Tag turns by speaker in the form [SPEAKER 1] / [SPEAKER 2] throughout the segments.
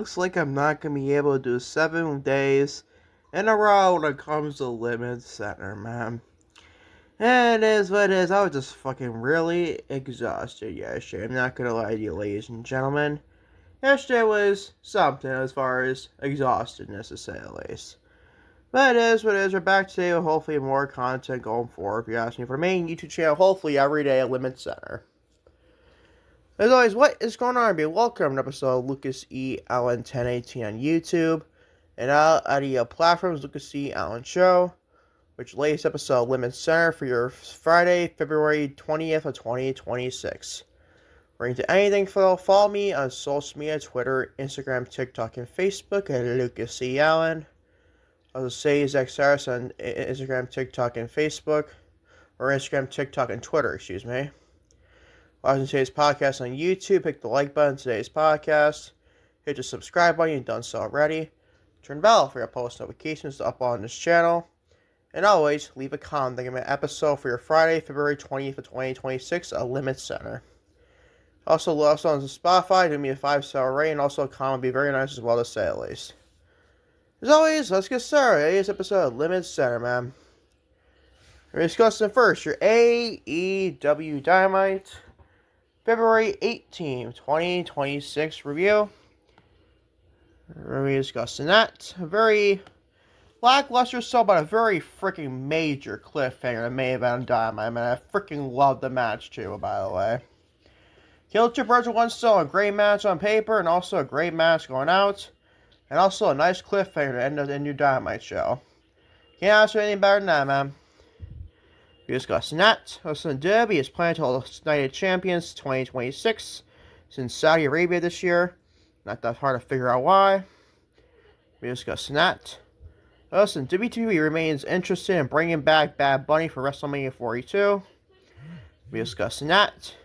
[SPEAKER 1] looks like I'm not going to be able to do 7 days in a row when it comes to LimitsCenter, man. And it is what it is. I was just fucking really exhausted yesterday. I'm not going to lie to you, ladies and gentlemen. Yesterday was something as far as exhaustedness, to say the least. But it is what it is. We're back today with hopefully more content going forward. If you're asking for the main YouTube channel, hopefully every day at LimitsCenter. As always, what is going on, everybody? Welcome to episode of Lucas E. Allen 1018 on YouTube. And out of the platforms, Lucas E. Allen Show, which latest episode of LimitsCenter for your Friday, February 20th of 2026. We're into anything, follow me on social media, Twitter, Instagram, TikTok, and Facebook at Lucas E. Allen. I'll say Zach Saris on Instagram, TikTok, and Facebook. Or Instagram, TikTok, and Twitter, excuse me. Watching today's podcast on YouTube, hit the like button on today's podcast. Hit the subscribe button if you've done so already. Turn the bell for your post notifications to upload on this channel. And always, leave a comment thinking of an episode for your Friday, February 20th of 2026 at LimitsCenter. Also, love us on Spotify, do me a 5-star rating, and also a comment would be very nice as well, to say at least. As always, let's get started. Today's episode of LimitsCenter, man. We're discussing first your AEW Dynamite February 18th, 2026 review. We're discussing that. A very lackluster show, but a very freaking major cliffhanger that may have been on Dynamite. I mean, I freaking loved the match too, by the way. Killed two birds with one stone. A great match on paper, and also a great match going out. And also a nice cliffhanger to end of the new Dynamite show. Can't ask for anything better than that, man. We discussed that. Also, WWE is planning to hold United Champions 2026 since Saudi Arabia this year. Not that hard to figure out why. We discussed that. Also, WWE remains interested in bringing back Bad Bunny for WrestleMania 42. We discussed that.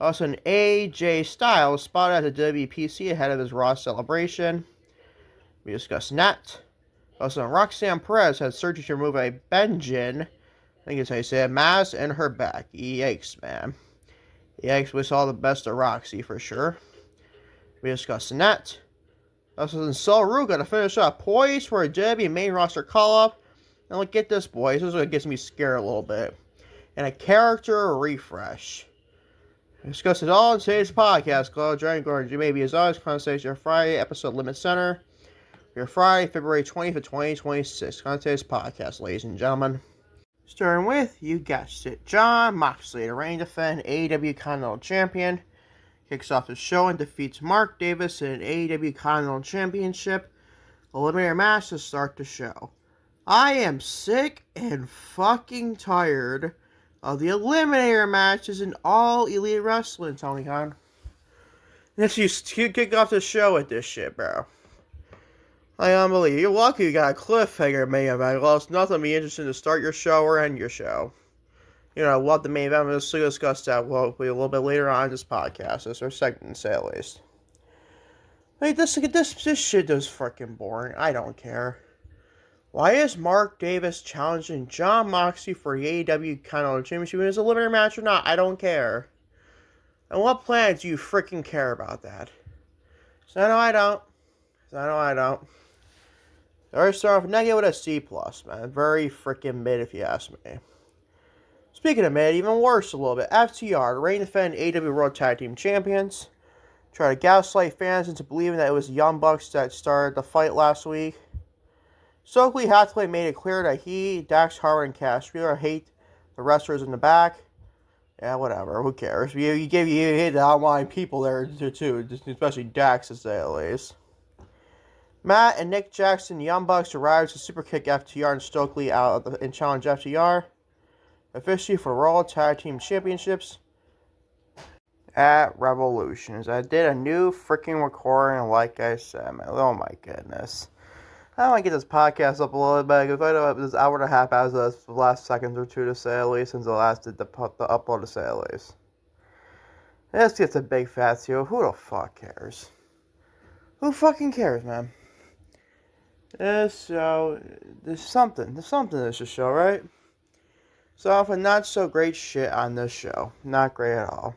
[SPEAKER 1] Also, an AJ Styles spotted at the WWE PC ahead of his Raw celebration. We discussed that. Also, Roxanne Perez had surgery to remove a benign, I think it's how you say it, mass in her back. Yikes, man. Yikes, wish all the best to Roxy for sure. We discussed that. Also, in Ruca to finish up, poised for a WWE main roster call-up. And look, get this, boys. This is what gets me scared a little bit. And a character refresh. We discussed it all in today's podcast. Called Giant Gordon, maybe as always, conversation Friday, episode LimitsCenter. Your Friday, February 20th of 2026. On today's podcast, ladies and gentlemen. Starting with, you guessed it, Jon Moxley, the reigning defending AEW Continental Champion, kicks off the show and defeats Mark Davis in an AEW Continental Championship eliminator match to start the show. I am sick and fucking tired of the eliminator matches in all Elite Wrestling, Tony Khan. Let's you kick off the show with this shit, bro. I unbelievable. You're lucky you got a cliffhanger main event. Well, it's nothing to be interesting to start your show or end your show. You know, what the main event was to discuss that hopefully a little bit later on in this podcast. This our segment, to say at least. Like, this shit is freaking boring. I don't care. Why is Mark Davis challenging Jon Moxley for the AEW Continental Championship in his eliminator match or not? I don't care. And what planet do you freaking care about that? So I know I don't. Alright, start off negative with a C+, man. Very freaking mid, if you ask me. Speaking of mid, even worse a little bit. FTR, the reigning defending AEW World Tag Team Champions, try to gaslight fans into believing that it was the Young Bucks that started the fight last week. Stokely Hathaway made it clear that he, Dax Harwood, and Cash Wheeler hate the wrestlers in the back. Yeah, whatever. Who cares? You hate the online people there too, especially Dax, to say the least. Matt and Nick Jackson, the Young Bucks, arrived to superkick FTR and Stokely out and challenge FTR officially for Raw Tag Team Championships at Revolutions. I did a new freaking recording, like I said, man. Oh my goodness. I want to get this podcast up a little bit, because I know this hour and a half as the last seconds or two, to say at least, since the last did the upload, to say at least. This gets a big fat seal. Who the fuck cares? Who fucking cares, man? This show, there's something to this show, right? So often not so great shit on this show. Not great at all.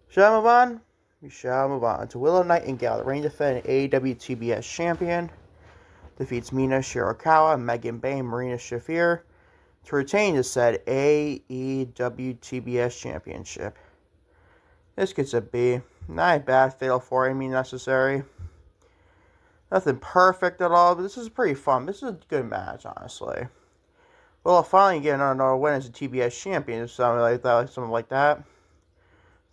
[SPEAKER 1] Shall I move on? We shall move on to Willow Nightingale, the reigning defending AEW TBS champion. Defeats Mina Shirakawa, Megan Bay, and Marina Shafir to retain the said AEW TBS championship. This gets a B. Not a bad fatal 4-way necessary. Nothing perfect at all, but this is pretty fun. This is a good match, honestly. Willow finally getting another win as a TBS champion, or something like that.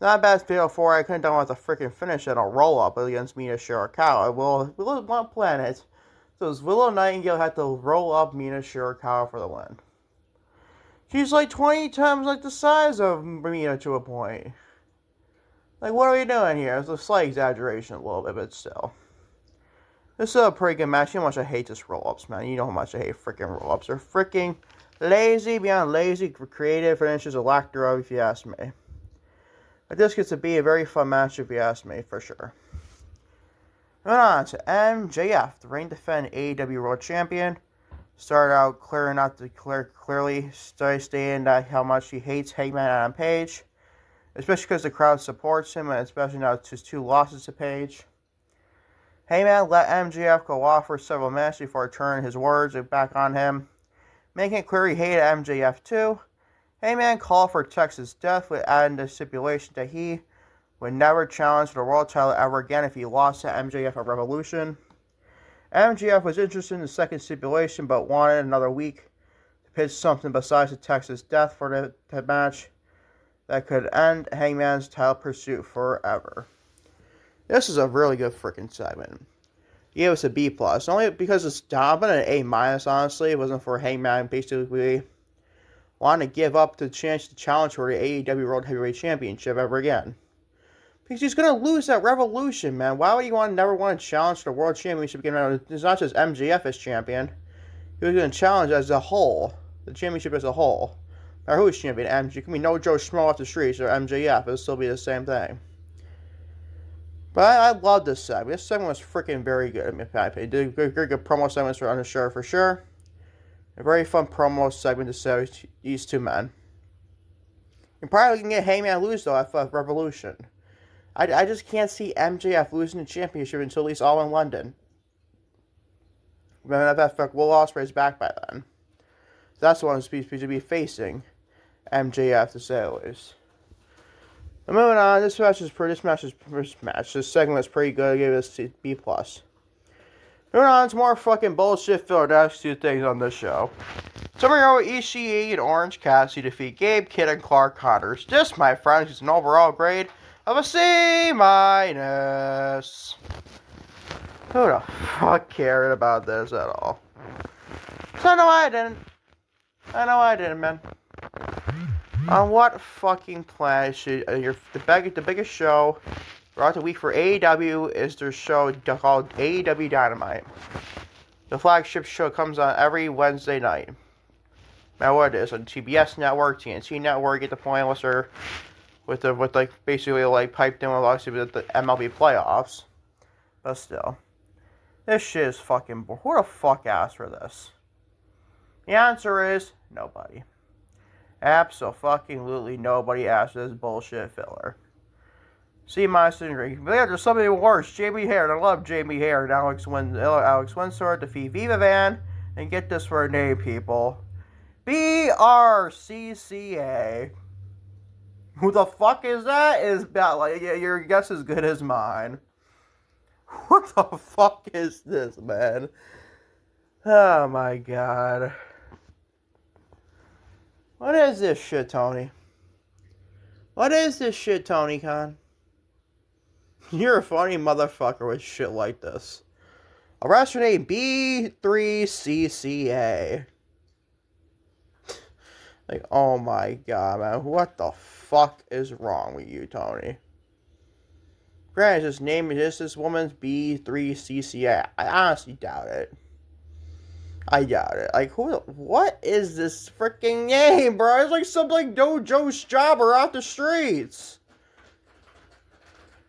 [SPEAKER 1] Not a bad fatal 4. I couldn't have done with a freaking finish and a roll-up against Mina Shirakawa. Willow one planet. So Willow Nightingale had to roll up Mina Shirakawa for the win. She's like 20 times like the size of Mina to a point. Like, what are we doing here? It's a slight exaggeration a little bit, but still. This is a pretty good match. You know how much I hate this roll-ups, man. You know how much I hate freaking roll-ups. They're freaking lazy, beyond lazy, creative finishes, a lack thereof, if you ask me. But this gets to be a very fun match, if you ask me, for sure. Moving on to MJF, the reigning defending AEW World Champion. Started out clearly stating how much he hates Hangman Adam Page, especially because the crowd supports him, and especially now it's his 2 losses to Page. Hangman let MJF go off for several minutes before turning his words back on him, making it clear he hated MJF too. Hangman called for Texas death with adding the stipulation that he would never challenge for the world title ever again if he lost to MJF at Revolution. MJF was interested in the second stipulation but wanted another week to pitch something besides the Texas death for the match that could end Hangman's title pursuit forever. This is a really good freaking segment. He gave us a B+, only because it's dominant, an A-, honestly. It wasn't for Hangman basically wanting to give up the chance to challenge for the AEW World Heavyweight Championship ever again. Because he's going to lose that Revolution, man. Why would he never want to challenge for the World Championship again? It's not just MJF as champion. He was going to challenge as a whole. The championship as a whole. No matter who's champion, MJF. It can be no Joe Schmo off the streets or MJF. It'll still be the same thing. But I love this segment. This segment was freaking very good. I mean, they did very good promo segments for Undershirt for sure. A very fun promo segment to say these 2 men. You're probably going to get Hangman lose, though, at Revolution. I just can't see MJF losing the championship until at least All in London. Remember that Will Ospreay's back by then. So that's the one who's supposed to be facing MJF, to say the least. But moving on, this segment was pretty good. I gave it a B+. Moving on to more fucking bullshit filler. That's 2 things on this show. Tomohiro Ishii and Orange Cassidy defeat Gabe Kidd and Clark Connors. This, my friends, is an overall grade of a C-. Who the fuck cared about this at all? So no, I didn't. Man. On what fucking planet should the biggest show throughout the week for AEW is their show called AEW Dynamite. The flagship show comes on every Wednesday night. Now what it is on TBS Network, TNT Network, get the point with basically piped in with obviously with the MLB playoffs. But still. This shit is fucking boring. Who the fuck asked for this? The answer is nobody. Absolutely nobody asked for this bullshit filler. C- and grade. But yeah, there's something worse. Jamie Hare. I love Jamie Hare and Alex Windsor defeat Viva Van. And get this for a name, people. BRCCA. Who the fuck is that? Your guess is good as mine. What the fuck is this, man? Oh my god. What is this shit, Tony? What is this shit, Tony Khan? You're a funny motherfucker with shit like this. A wrestler named B3CCA. Like, oh my god, man. What the fuck is wrong with you, Tony? Granted, this name is this woman's B3CCA. I honestly doubt it. Like, what is this freaking name, bro? It's like something Dojo's jobber off the streets.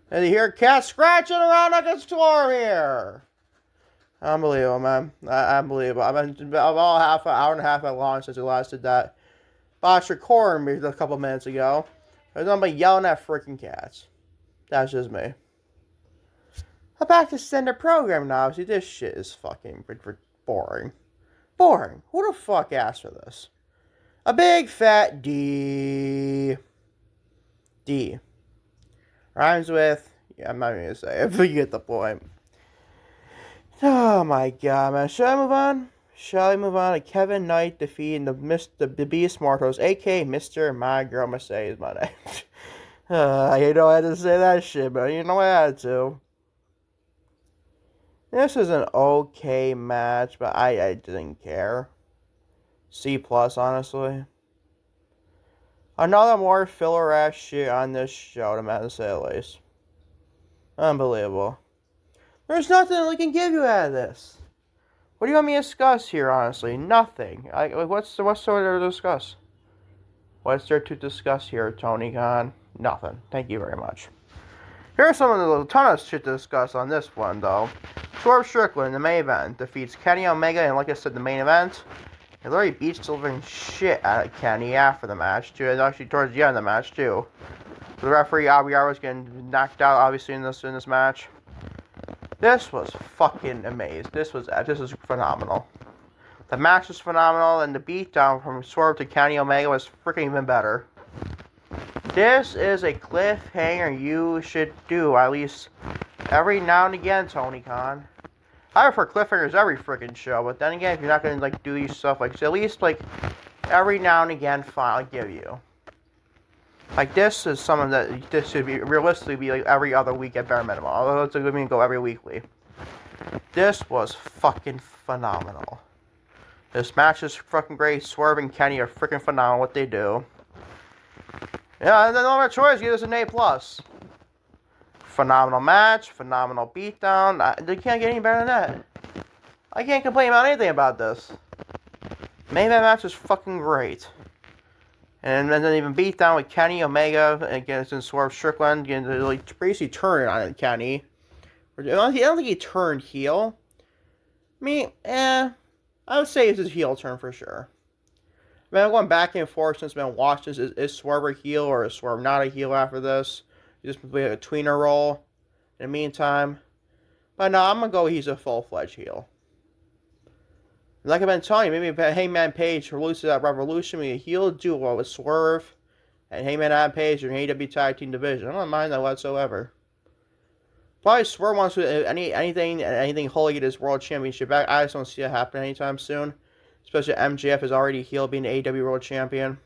[SPEAKER 1] And you hear cats scratching around like a storm here. Unbelievable, man. Unbelievable. I've been about an hour and a half at long since we last did that botched recording a couple minutes ago. I was nothing but yelling at freaking cats. That's just me. I'm back to standard program now. See, this shit is fucking boring. Boring. Who the fuck asked for this? A big fat D. D. Rhymes with... Yeah, I'm not even gonna say it, but you get the point. Oh my god, man. Shall I move on? Shall we move on to Kevin Knight defeating the Beast Mortals, a.k.a. Mr. My Girl Mercedes, my name. You know I had to say that shit, but you know I had to. This is an okay match, but I didn't care. C+, honestly. Another more filler-ass shit on this show, to say the least. Unbelievable. There's nothing we can give you out of this. What do you want me to discuss here, honestly? Nothing. What's there to discuss? What's there to discuss here, Tony Khan? Nothing. Thank you very much. Here's a ton of shit to discuss on this one, though. Swerve Strickland in the main event defeats Kenny Omega, and like I said, the main event, he literally beats the living shit out of Kenny after the match, too, and actually towards the end of the match, too. The referee, Abiar, was getting knocked out, obviously, in this match. This was fucking amazing. This was phenomenal. The match was phenomenal, and the beatdown from Swerve to Kenny Omega was freaking even better. This is a cliffhanger you should do, at least every now and again, Tony Khan. I prefer cliffhangers every freaking show, but then again, if you're not going to do your stuff, like, so at least, like, every now and again, fine, I'll give you. Like, this is something that, this should be, realistically be, like, every other week at bare minimum. Although it's going to go every weekly. This was fucking phenomenal. This match is fucking great. Swerve and Kenny are freaking phenomenal what they do. Yeah, and then no other choice, give us an A+. Phenomenal match, phenomenal beatdown. They can't get any better than that. I can't complain about anything about this. Main event match is fucking great. And then even beatdown with Kenny Omega against Swerve Strickland, like basically turning on Kenny. I don't think he turned heel. I mean, I would say it's his heel turn for sure. I mean, I'm going back and forth since I've been watching this. Is Swerve a heel or is Swerve not a heel after this? He just play a tweener role in the meantime. But no, I'm going to go he's a full-fledged heel. Like I've been telling you, maybe Hangman Page releases that Revolution, maybe a heel duo with Swerve and Hangman Adam Page in AEW Tag Team Division. I don't mind that whatsoever. Probably Swerve wants to anything holy at his World Championship back. I just don't see it happening anytime soon. Especially MJF is already heel being the AEW World Champion.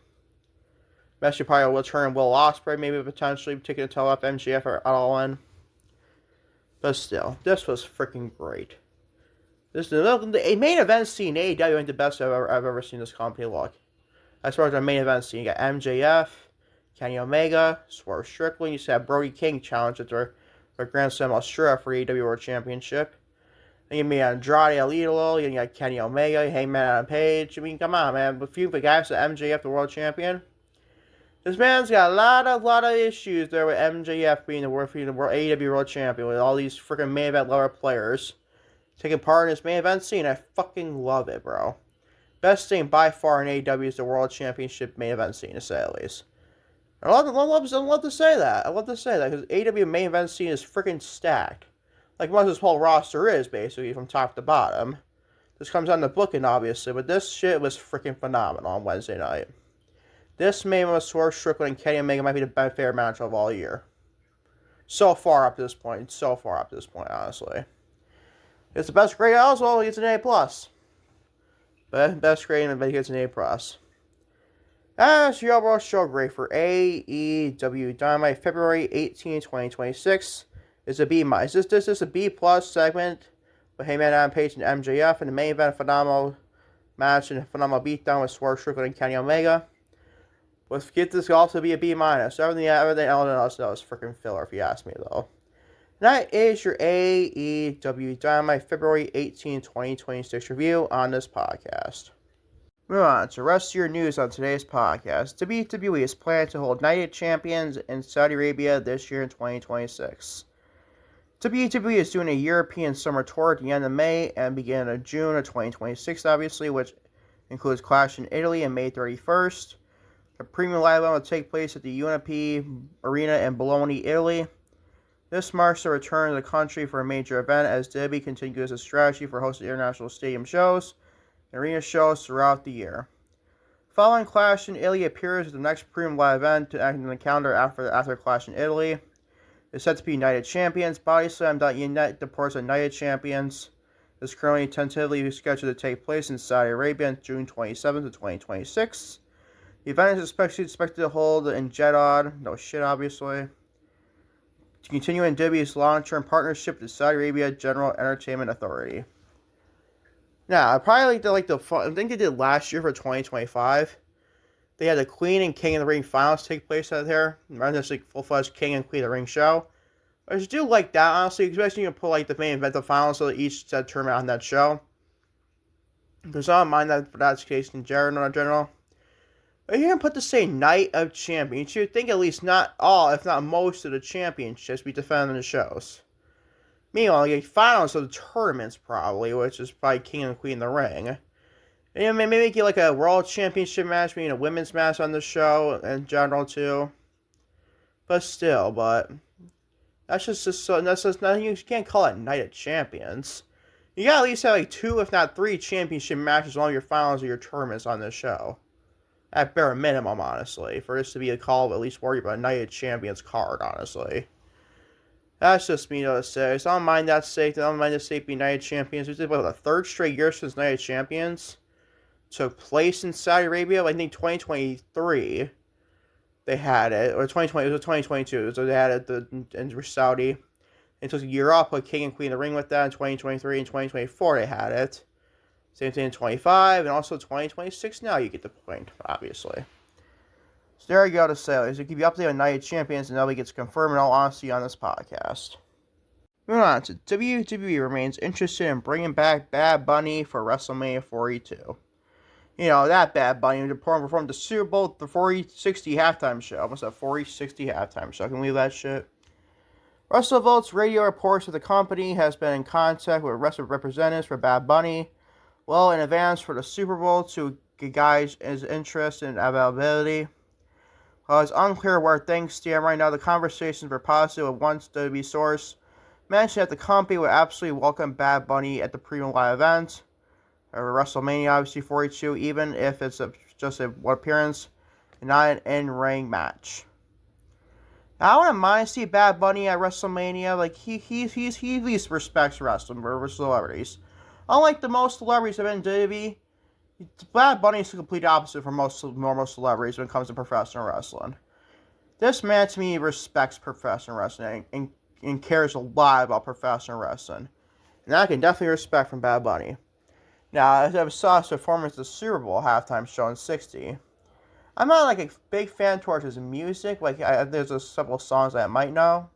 [SPEAKER 1] Especially probably will turn Will Ospreay, maybe potentially taking a toe off MJF or all in. But still, this was freaking great. The main event scene in AEW ain't the best I've ever seen this company look. As far as the main event scene, you got MJF, Kenny Omega, Swerve Strickland. You have Brody King challenge at their Grand Slam Australia for AEW World Championship. Then you got Andrade El Idolo, you got Kenny Omega, Hangman Adam Page. I mean, come on, man. A few guys at MJF, the World Champion. This man's got a lot of issues there with MJF being the AEW World Champion with all these freaking main event level players taking part in this main event scene. I fucking love it, bro. Best thing by far in AEW is the World Championship main event scene, to say at least. I love to say that. I love to say that because AEW main event scene is freaking stacked. Like most of this whole roster is, basically, from top to bottom. This comes on the booking, obviously, but this shit was freaking phenomenal on Wednesday night. This main event with Swerve Strickland and Kenny Omega might be the best fair match of all year. So far up to this point, honestly. It's the best grade also, he gets an A+. Best grade and he gets an A+. That's your overall show grade for AEW Dynamite, February 18, 2026. It's a B-. This is a B+ segment with Hangman Adam Page and MJF, and the main event, a phenomenal match and a phenomenal beatdown with Swerve Strickland and Kenny Omega. Let's get this also be a B-. Everything else is freaking filler, if you ask me, though. And that is your AEW Dynamite February 18, 2026 review on this podcast. Move on to the rest of your news on today's podcast. WWE is planning to hold Night of Champions in Saudi Arabia this year in 2026. WWE is doing a European summer tour at the end of May and beginning of June of 2026, obviously, which includes Clash in Italy on May 31st. The premium live event will take place at the UNP Arena in Bologna, Italy. This marks the return to the country for a major event as WWE continues a strategy for hosting international stadium shows and arena shows throughout the year. Following Clash in Italy appears as the next premium live event to act on the calendar after Clash in Italy. It's set to be United Champions. Bodyslam.net reports that United Champions is currently tentatively scheduled to take place in Saudi Arabia on June 27th of 2026. The event is expected to hold in Jeddah. No shit, obviously. To continue in WWE's long-term partnership with the Saudi Arabia General Entertainment Authority. Now, I probably like the I think they did last year for 2025. They had the Queen and King of the Ring finals take place out there. Rather than like full-fledged King and Queen of the Ring show. I just do like that, honestly, especially you can put like the main event, the finals, so each set tournament on that show. Because I don't mind that for that's the case in general. But you can put the same Night of Champions. You would think at least not all, if not most of the championships be defended in the shows. Meanwhile, like finals of the tournaments probably, which is probably King and Queen of the Ring. And maybe make it like a World Championship match, maybe a women's match on the show in general too. But still, that's just nothing. You can't call it Night of Champions. You gotta at least have like 2, if not 3 championship matches along your finals or your tournaments on this show. At bare minimum, honestly, for this to be a call of at least worry about a Night of Champions card, honestly. That's just me to say. So I don't mind that sake. I don't mind the sake being Night of Champions. We did about the 3rd straight year since Night of Champions took place in Saudi Arabia. I think 2023 they had it, or 2020. It was 2022. So they had it in Saudi. It took a year off, put King and Queen of the Ring with that in 2023 and 2024 they had it. Same thing in 25 and also 2026 now, you get the point, obviously. So there you go to say. So keep you updated on Night of Champions and nobody gets confirmed in all honesty on this podcast. Moving on to WWE remains interested in bringing back Bad Bunny for WrestleMania 42. You know, that Bad Bunny performed the Super Bowl, the 40-60 halftime show. Almost a 40-60 halftime show. Can we believe that shit? WrestleVote's radio reports that the company has been in contact with wrestling representatives for Bad Bunny well in advance for the Super Bowl to gauge his interest and availability. While it's unclear where things stand right now, the conversations were positive with one WWE source mentioned that the company would absolutely welcome Bad Bunny at the premium live event, or WrestleMania, obviously 42, even if it's just a one appearance and not an in-ring match. Now, I wouldn't mind to see Bad Bunny at WrestleMania. Like he at least respects wrestling for celebrities. Unlike the most celebrities that have been in WWE, Bad Bunny is the complete opposite from most normal celebrities when it comes to professional wrestling. This man, to me, respects professional wrestling and cares a lot about professional wrestling. And I can definitely respect from Bad Bunny. Now, as I saw his performance at the Super Bowl halftime show in 60, I'm not like a big fan towards his music. Like, there's a couple songs that I might know.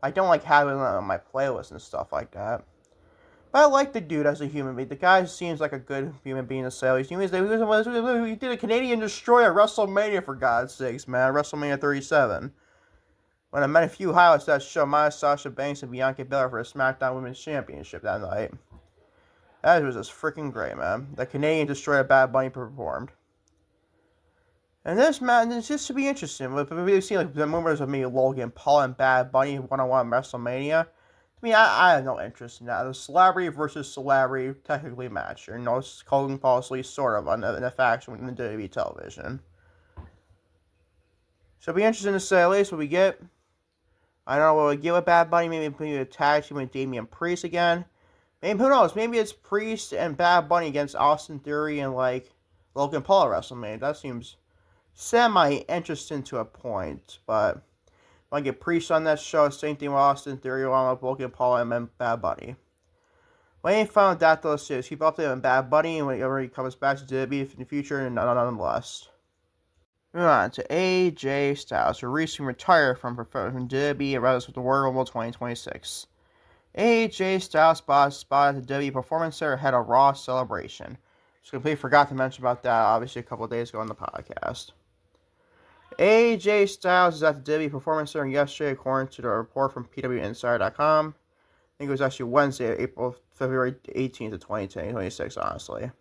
[SPEAKER 1] I don't like having it on my playlist and stuff like that. But I like the dude as a human being. The guy seems like a good human being to say. He did a Canadian Destroyer at WrestleMania, for God's sakes, man. WrestleMania 37. When I met a few highlights that show Maya, Sasha Banks, and Bianca Belair for a SmackDown Women's Championship that night. That was just freaking great, man. The Canadian Destroyer Bad Bunny performed. And this, man, it's just to be interesting. We've seen like the rumors of maybe Logan Paul and Bad Bunny one-on-one WrestleMania. I mean, I have no interest in that. The celebrity versus celebrity technically match. You know, Logan Paul is at least sort of in a faction within the WWE television. So it'll be interesting to say at least what we get. I don't know what we get with Bad Bunny. Maybe a tag team with Damian Priest again. Maybe, who knows? Maybe it's Priest and Bad Bunny against Austin Theory and like Logan Paul at WrestleMania. That seems semi-interesting to a point, but I get Priest on that show, same thing with Austin Theory, along with Logan Paul and Bad Bunny. When he found that, though, keep updated on Bad Bunny whenever he comes back to WWE in the future, and nonetheless. Moving on to AJ Styles, who recently retired from WWE and rests with the Royal Rumble 2026. AJ Styles spotted at the WWE Performance Center ahead of Raw Celebration. Just completely forgot to mention about that, obviously, a couple of days ago on the podcast. AJ Styles is at the WWE Performance Center yesterday, according to the report from PWInsider.com. I think it was actually Wednesday, February 18th of 2026, honestly.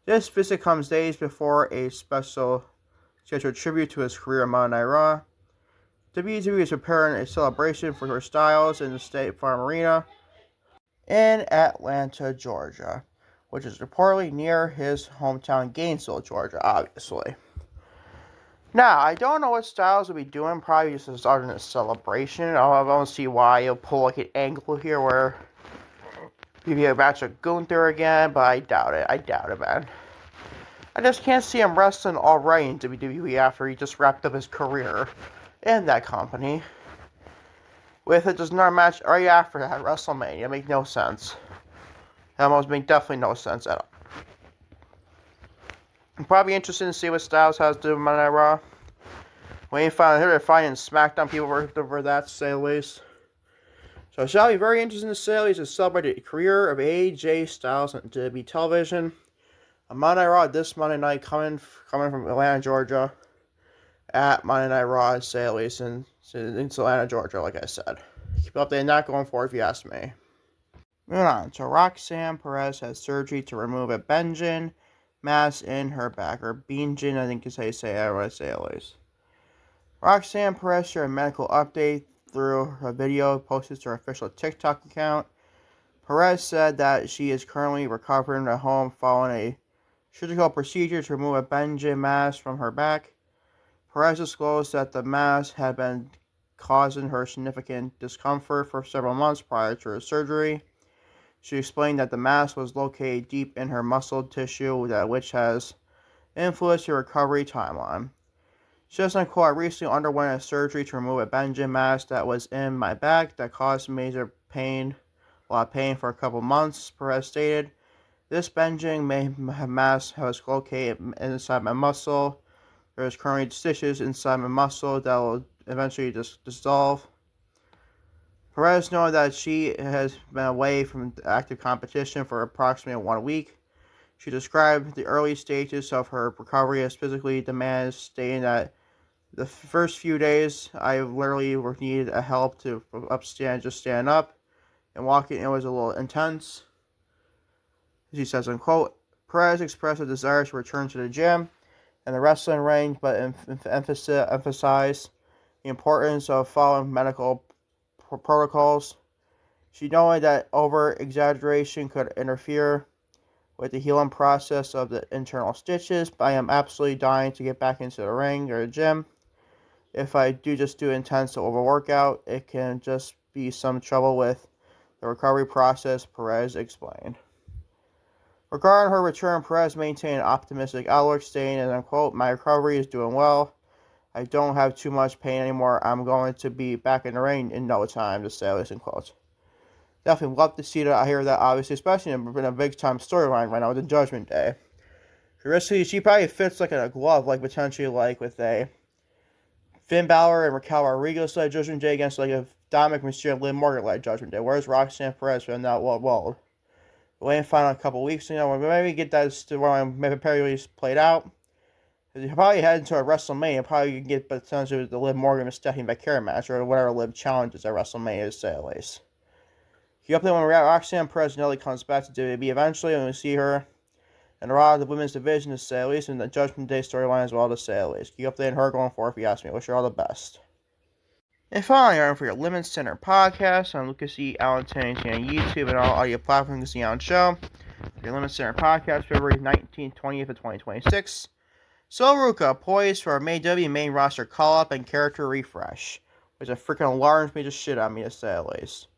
[SPEAKER 1] This visit comes days before a special scheduled tribute to his career on Monday Night Raw. WWE is preparing a celebration for her Styles in the State Farm Arena in Atlanta, Georgia, which is reportedly near his hometown, Gainesville, Georgia, obviously. Now, I don't know what Styles will be doing, probably just starting a celebration. I don't see why he'll pull like an angle here where maybe a match of Gunther again, but I doubt it, man. I just can't see him wrestling alright in WWE after he just wrapped up his career in that company. With it just another match right after that, WrestleMania. It makes no sense. That almost makes definitely no sense at all. I'm probably interested to see what Styles has to do with Monday Night Raw. We ain't finding SmackDown people for that, to say the least. So it shall be very interesting to say the least to celebrate the career of AJ Styles on WWE television. On Monday Night Raw this Monday night, coming from Atlanta, Georgia, at Monday Night Raw, to say the least, in Atlanta, Georgia, like I said. Keep updating that going forward if you ask me. Moving on. So Roxanne Perez has surgery to remove a benign mass in her back, or benign, I think is how you say it, I say it least. Roxanne Perez shared a medical update through a video posted to her official TikTok account. Perez said that she is currently recovering at home following a surgical procedure to remove a benign mass from her back. Perez disclosed that the mass had been causing her significant discomfort for several months prior to her surgery. She explained that the mass was located deep in her muscle tissue, which has influenced her recovery timeline. She says, quote, I recently underwent a surgery to remove a benign mass that was in my back that caused major pain, a lot of pain for a couple months, Perez stated. This benign mass was located inside my muscle. There is currently stitches inside my muscle that will eventually dissolve. Perez noted that she has been away from active competition for approximately 1 week. She described the early stages of her recovery as physically demanding, stating that the first few days I literally needed help to just stand up, and walking it was a little intense. She says, unquote, Perez expressed a desire to return to the gym and the wrestling ring, but emphasized the importance of following medical protocols. She noted that over-exaggeration could interfere with the healing process of the internal stitches, but I am absolutely dying to get back into the ring or the gym. If I do intense overworkout, it can just be some trouble with the recovery process, Perez explained. Regarding her return, Perez maintained an optimistic outlook, stating, and unquote, my recovery is doing well. I don't have too much pain anymore. I'm going to be back in the ring in no time, to say this in quotes. Definitely love to see that. I hear that, obviously, especially in a big-time storyline right now with the Judgment Day. She probably fits like in a glove, like potentially like with a Finn Balor and Raquel Rodriguez-led Judgment Day against like a Dominic Mysterio and Liv Morgan-led Judgment Day. Where's Roxanne Perez in that world? We'll wait and find out in a couple weeks. Maybe get that maybe played out. You probably head into a WrestleMania. Probably you can get potentially the Liv Morgan and Stephanie McCarron match or whatever Liv challenges at WrestleMania, to say at least. Keep up there when Roxanne Perez comes back to WWE eventually, and we see her in the women's division, to say at least, and the Judgment Day storyline as well, to say at least. Keep up there and her going forward if you ask me. Wish her all the best. And finally, for your LimitsCenter podcast on Lucas E. Allen 1080 on YouTube and all audio platforms, Lucas E. Allen Show. Your LimitsCenter podcast, February 19th, 20th of 2026. So Ruca, poised for a AEW main roster call-up and character refresh, which freaking alarms me to shit on me, to say at least.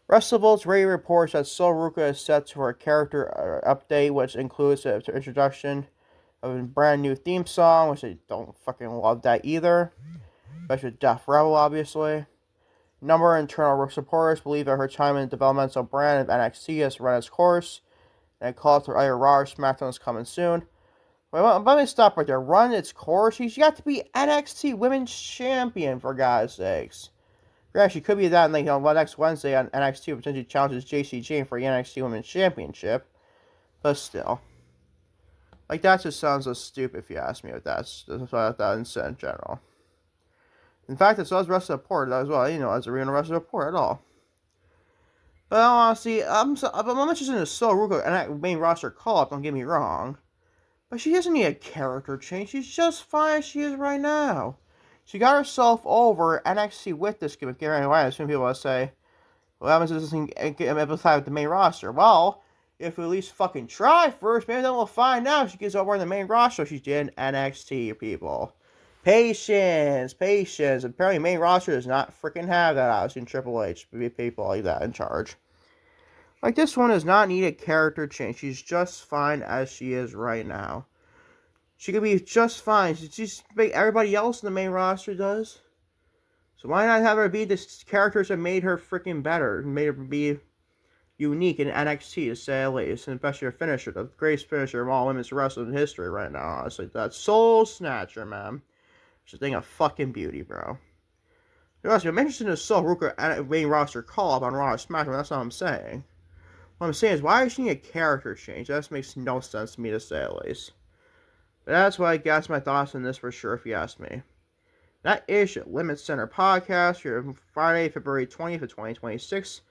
[SPEAKER 1] WrestleVolt's radio reports that Sol Ruca is set for a character update, which includes the introduction of a brand new theme song, which I don't fucking love that either. Especially Death Rebel, obviously. Number of internal supporters believe that her time in the developmental brand of NXT has run its course, and call for either Raw or SmackDown is coming soon. Wait, let me stop right there. Run its course? She's got to be NXT Women's Champion, for God's sakes. Yeah, she could be that next Wednesday on NXT, potentially challenges JC Jane for the NXT Women's Championship. But still. Like, that just sounds so stupid if you ask me, if that's in general. In fact, it's as Wrestling Report as well. As a real Wrestling Report at all. But honestly, I'm interested in the Sol Ruca and that main roster call-up, don't get me wrong. But she doesn't need a character change. She's just fine as she is right now. She got herself over NXT with this gimmick. Anyway, I assume people will say, well, that means this doesn't emphasize with the main roster. Well, if we at least fucking try first, maybe then we'll find out if she gets over in the main roster. She did NXT, people. Patience. Apparently, main roster does not freaking have that. I've seen Triple H people like that in charge. Like, this one does not need a character change. She's just fine as she is right now. She could be just fine. She's like everybody else in the main roster does. So why not have her be the characters that made her freaking better, made her be unique in NXT, to say at least, and especially her finisher, the greatest finisher of all women's wrestling history right now, honestly. That Soul Snatcher, man. She's a thing of fucking beauty, bro. Honestly, I'm interested in the Soul Ruca main roster call-up on Raw or SmackDown, that's all I'm saying. What I'm saying is, why does she need a character change? That just makes no sense to me, to say at least. But that's why I guess my thoughts on this for sure, if you ask me. That is your LimitsCenter podcast for Friday, February 20th of 2026.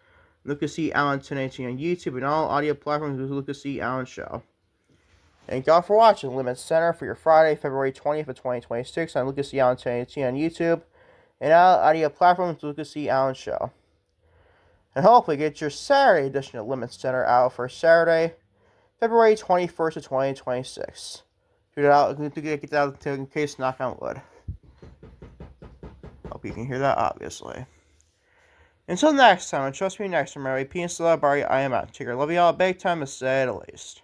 [SPEAKER 1] Lucas C. Allen 1018 on YouTube and all audio platforms with Lucas C. Allen Show. Thank y'all for watching LimitsCenter for your Friday, February 20th of 2026 on Lucas C. Allen 1018 on YouTube and all audio platforms with Lucas C. Allen Show. And hopefully get your Saturday edition of LimitsCenter out for Saturday, February 21st of 2026. Get that out in case, knock on wood. Hope you can hear that, obviously. Until next time, and trust me next time, Mary P and Celebrity, I am out. Take care. Love you all big time, to say the least.